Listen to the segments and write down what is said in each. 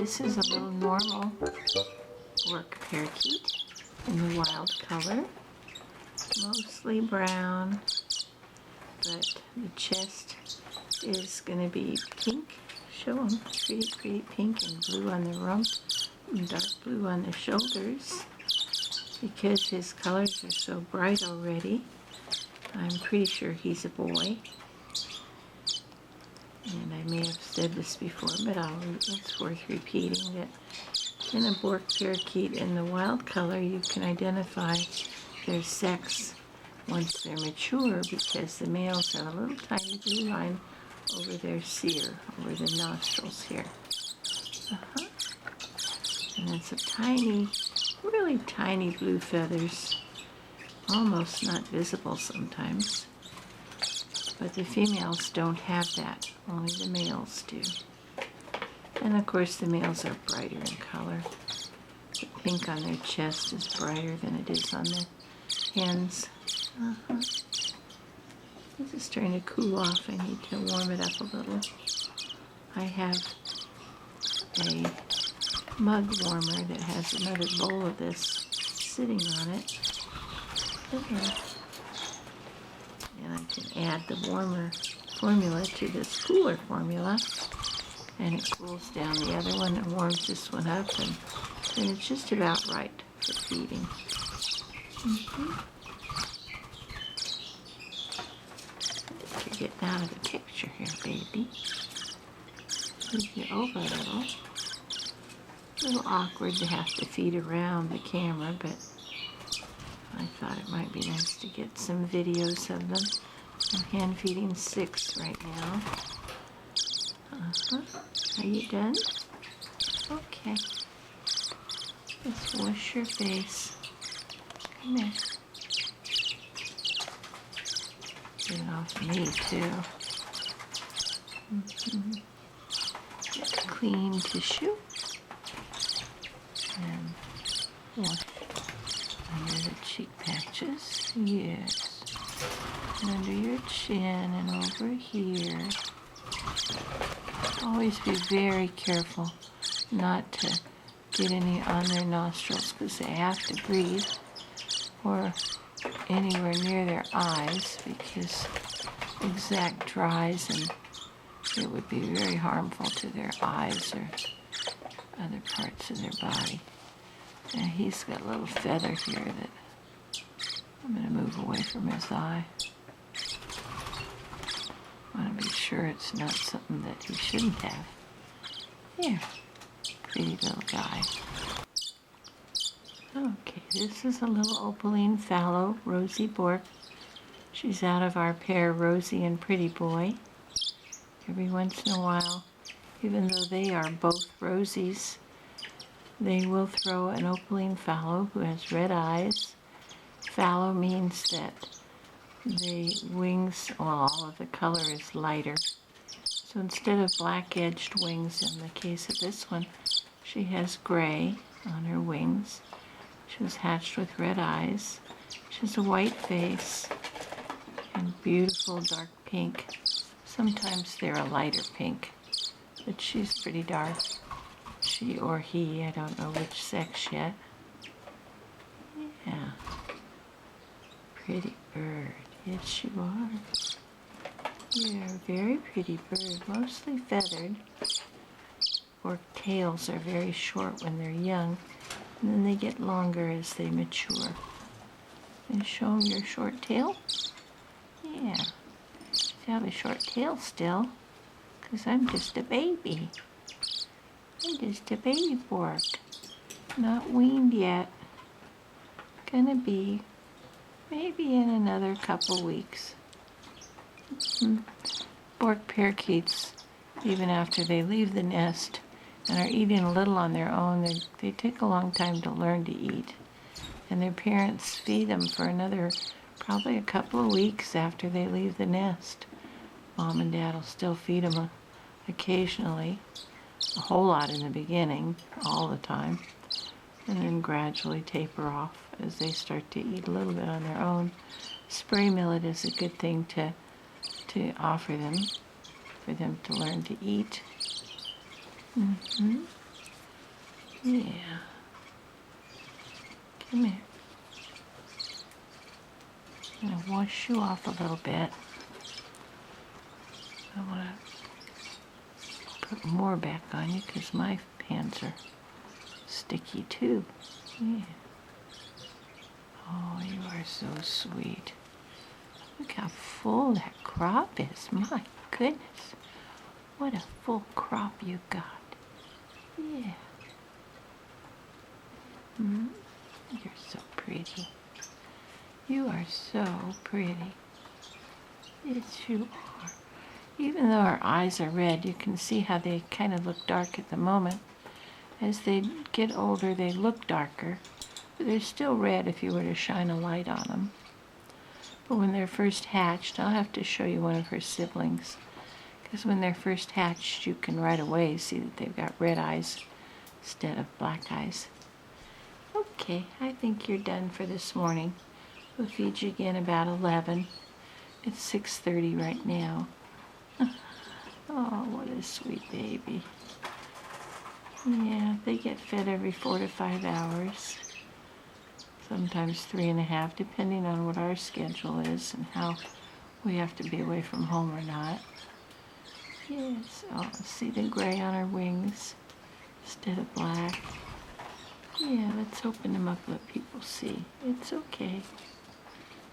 This is a little normal Bourke parakeet in the wild color. Mostly brown, but the chest is going to be pink. Show them. Pretty pink and blue on the rump and dark blue on the shoulders. Because his colors are so bright already, I'm pretty sure he's a boy. And I may have said this before, but it's worth repeating that in a Bourke parakeet in the wild color, you can identify their sex once they're mature because the males have a little tiny blue line over their cere, over the nostrils here. And then some tiny, really tiny blue feathers, almost not visible sometimes. But the females don't have that, only the males do. And of course the males are brighter in color. The pink on their chest is brighter than it is on the hens. This is starting to cool off. I need to warm it up a little. I have a mug warmer that has another bowl of this sitting on it. And I can add the warmer formula to this cooler formula, and it cools down the other one and warms this one up, and it's just about right for feeding. You're getting out of the picture here, baby. Move you over a little. A little awkward to have to feed around the camera, but I thought it might be nice to get some videos of them. I'm hand feeding 6 right now. Are you done? Okay. Just wash your face. Come here. Get it off me too. Get a clean tissue. And wash under the cheek patches, yes, and under your chin and over here. Always be very careful not to get any on their nostrils because they have to breathe, or anywhere near their eyes because exact dries and it would be very harmful to their eyes or other parts of their body. And he's got a little feather here that I'm going to move away from his eye. I want to be sure it's not something that he shouldn't have. Here, pretty little guy. Okay, this is a little Opaline Fallow Rosy Bourke. She's out of our pair, Rosy and Pretty Boy. Every once in a while, even though they are both Rosies, they will throw an Opaline Fallow who has red eyes. Fallow means that the wings, well, all of the color is lighter. So instead of black-edged wings, in the case of this one, she has gray on her wings. She was hatched with red eyes. She has a white face and beautiful dark pink. Sometimes they're a lighter pink, but she's pretty dark. She or he, I don't know which sex yet. Yeah. Pretty bird. Yes, you are. You're a very pretty bird, mostly feathered. Bourke tails are very short when they're young, and then they get longer as they mature. And show them your short tail? Yeah. You have a short tail still, because I'm just a baby. I'm just a baby Bourke. Not weaned yet. Gonna be maybe in another couple weeks. Bourke parakeets, even after they leave the nest and are eating a little on their own, they take a long time to learn to eat. And their parents feed them for another, probably a couple of weeks after they leave the nest. Mom and Dad will still feed them occasionally. A whole lot in the beginning, all the time, and then gradually taper off as they start to eat a little bit on their own. Spray millet is a good thing to offer them, for them to learn to eat. Yeah. Come here. I'm going to wash you off a little bit. I want to put more back on you because my hands are sticky too. Yeah. Oh, you are so sweet. Look how full that crop is. My goodness. What a full crop you got. Yeah. You're so pretty. You are so pretty. Yes, you are. Even though our eyes are red, you can see how they kind of look dark at the moment. As they get older, they look darker. But they're still red if you were to shine a light on them. But when they're first hatched, I'll have to show you one of her siblings. Because when they're first hatched, you can right away see that they've got red eyes instead of black eyes. Okay, I think you're done for this morning. We'll feed you again about 11. It's 6:30 right now. Oh, what a sweet baby. Yeah, they get fed every 4 to 5 hours. Sometimes 3.5, depending on what our schedule is and how we have to be away from home or not. Yes, oh, see the gray on her wings instead of black. Yeah, let's open them up, let people see. It's okay.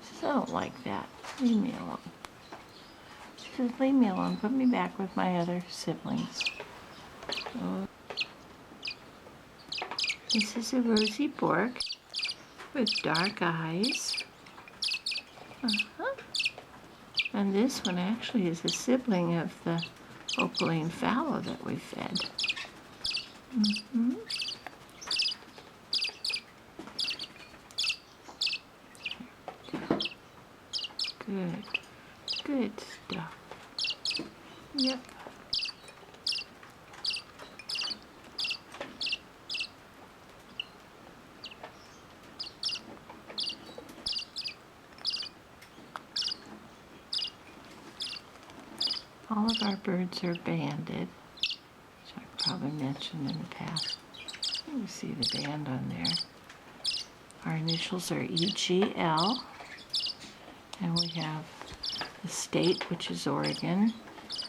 She says, I don't like that. Leave me alone. She says, leave me alone. Put me back with my other siblings. Oh. This is a Rosy Bourke with dark eyes. And this one actually is a sibling of the Opaline Fallow that we fed. Good. Good stuff. Yep. All of our birds are banded, which I probably mentioned in the past. You see the band on there. Our initials are EGL, and we have the state, which is Oregon,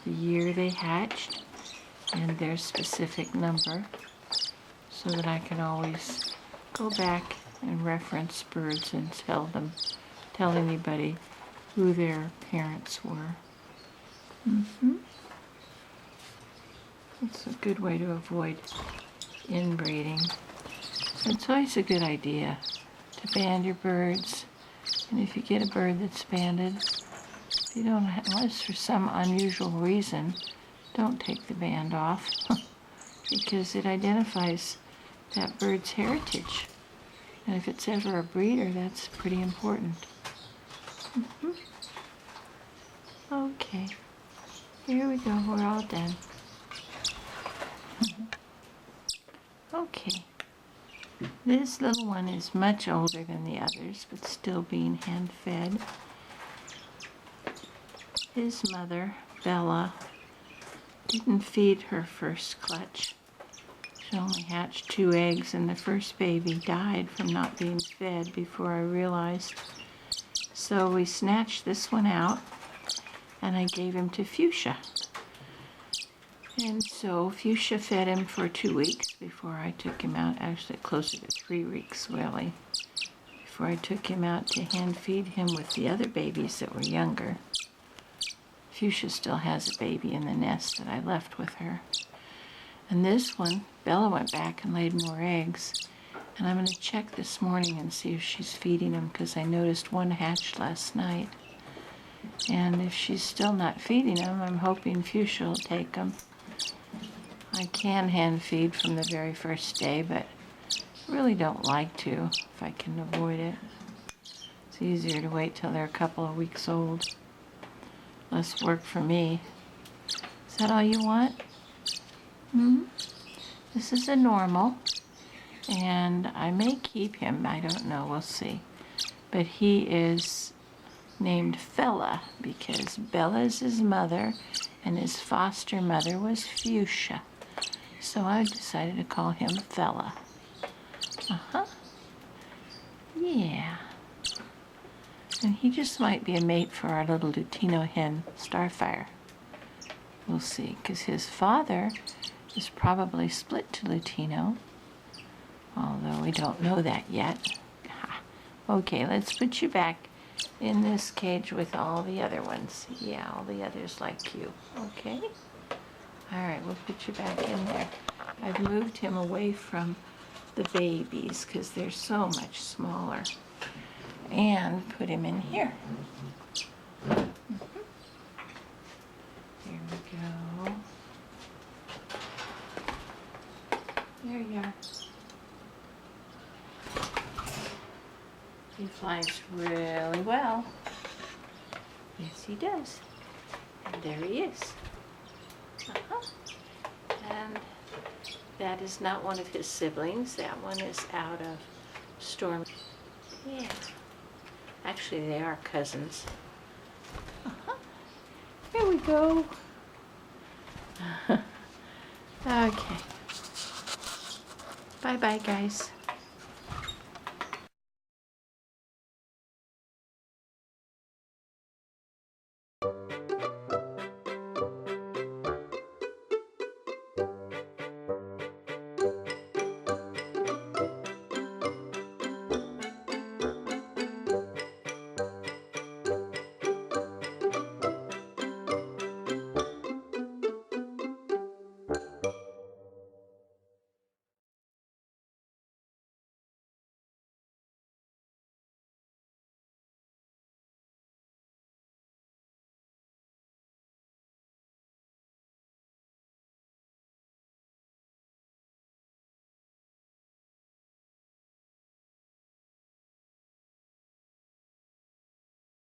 the year they hatched, and their specific number, so that I can always go back and reference birds and tell anybody who their parents were. It's a good way to avoid inbreeding. It's always a good idea to band your birds, and if you get a bird that's banded, you don't, unless for some unusual reason, don't take the band off because it identifies that bird's heritage, and if it's ever a breeder, that's pretty important. Okay. Here we go, we're all done. Okay. This little one is much older than the others, but still being hand-fed. His mother, Bella, didn't feed her first clutch. She only hatched 2 eggs, and the first baby died from not being fed before I realized. So we snatched this one out, and I gave him to Fuchsia. And so Fuchsia fed him for 2 weeks before I took him out, actually closer to 3 weeks really, before I took him out to hand feed him with the other babies that were younger. Fuchsia still has a baby in the nest that I left with her. And this one, Bella went back and laid more eggs, and I'm going to check this morning and see if she's feeding them, because I noticed one hatched last night. And if she's still not feeding them, I'm hoping Fuchsia will take them. I can hand feed from the very first day, but I really don't like to if I can avoid it. It's easier to wait till they're a couple of weeks old. Less work for me. Is that all you want? This is a normal, and I may keep him. I don't know. We'll see. But he is named Fella because Bella's his mother and his foster mother was Fuchsia. So I decided to call him Fella. Yeah. And he just might be a mate for our little Lutino hen, Starfire. We'll see, because his father is probably split to Lutino, although we don't know that yet. Okay, let's put you back in this cage with all the other ones. Yeah, all the others like you. Okay? All right, we'll put you back in there. I've moved him away from the babies because they're so much smaller. And put him in here. There we go. There you are. He flies really well. Yes, he does. And there he is. And that is not one of his siblings. That one is out of Storm. Yeah. Actually, they are cousins. Here we go. Okay. Bye-bye, guys.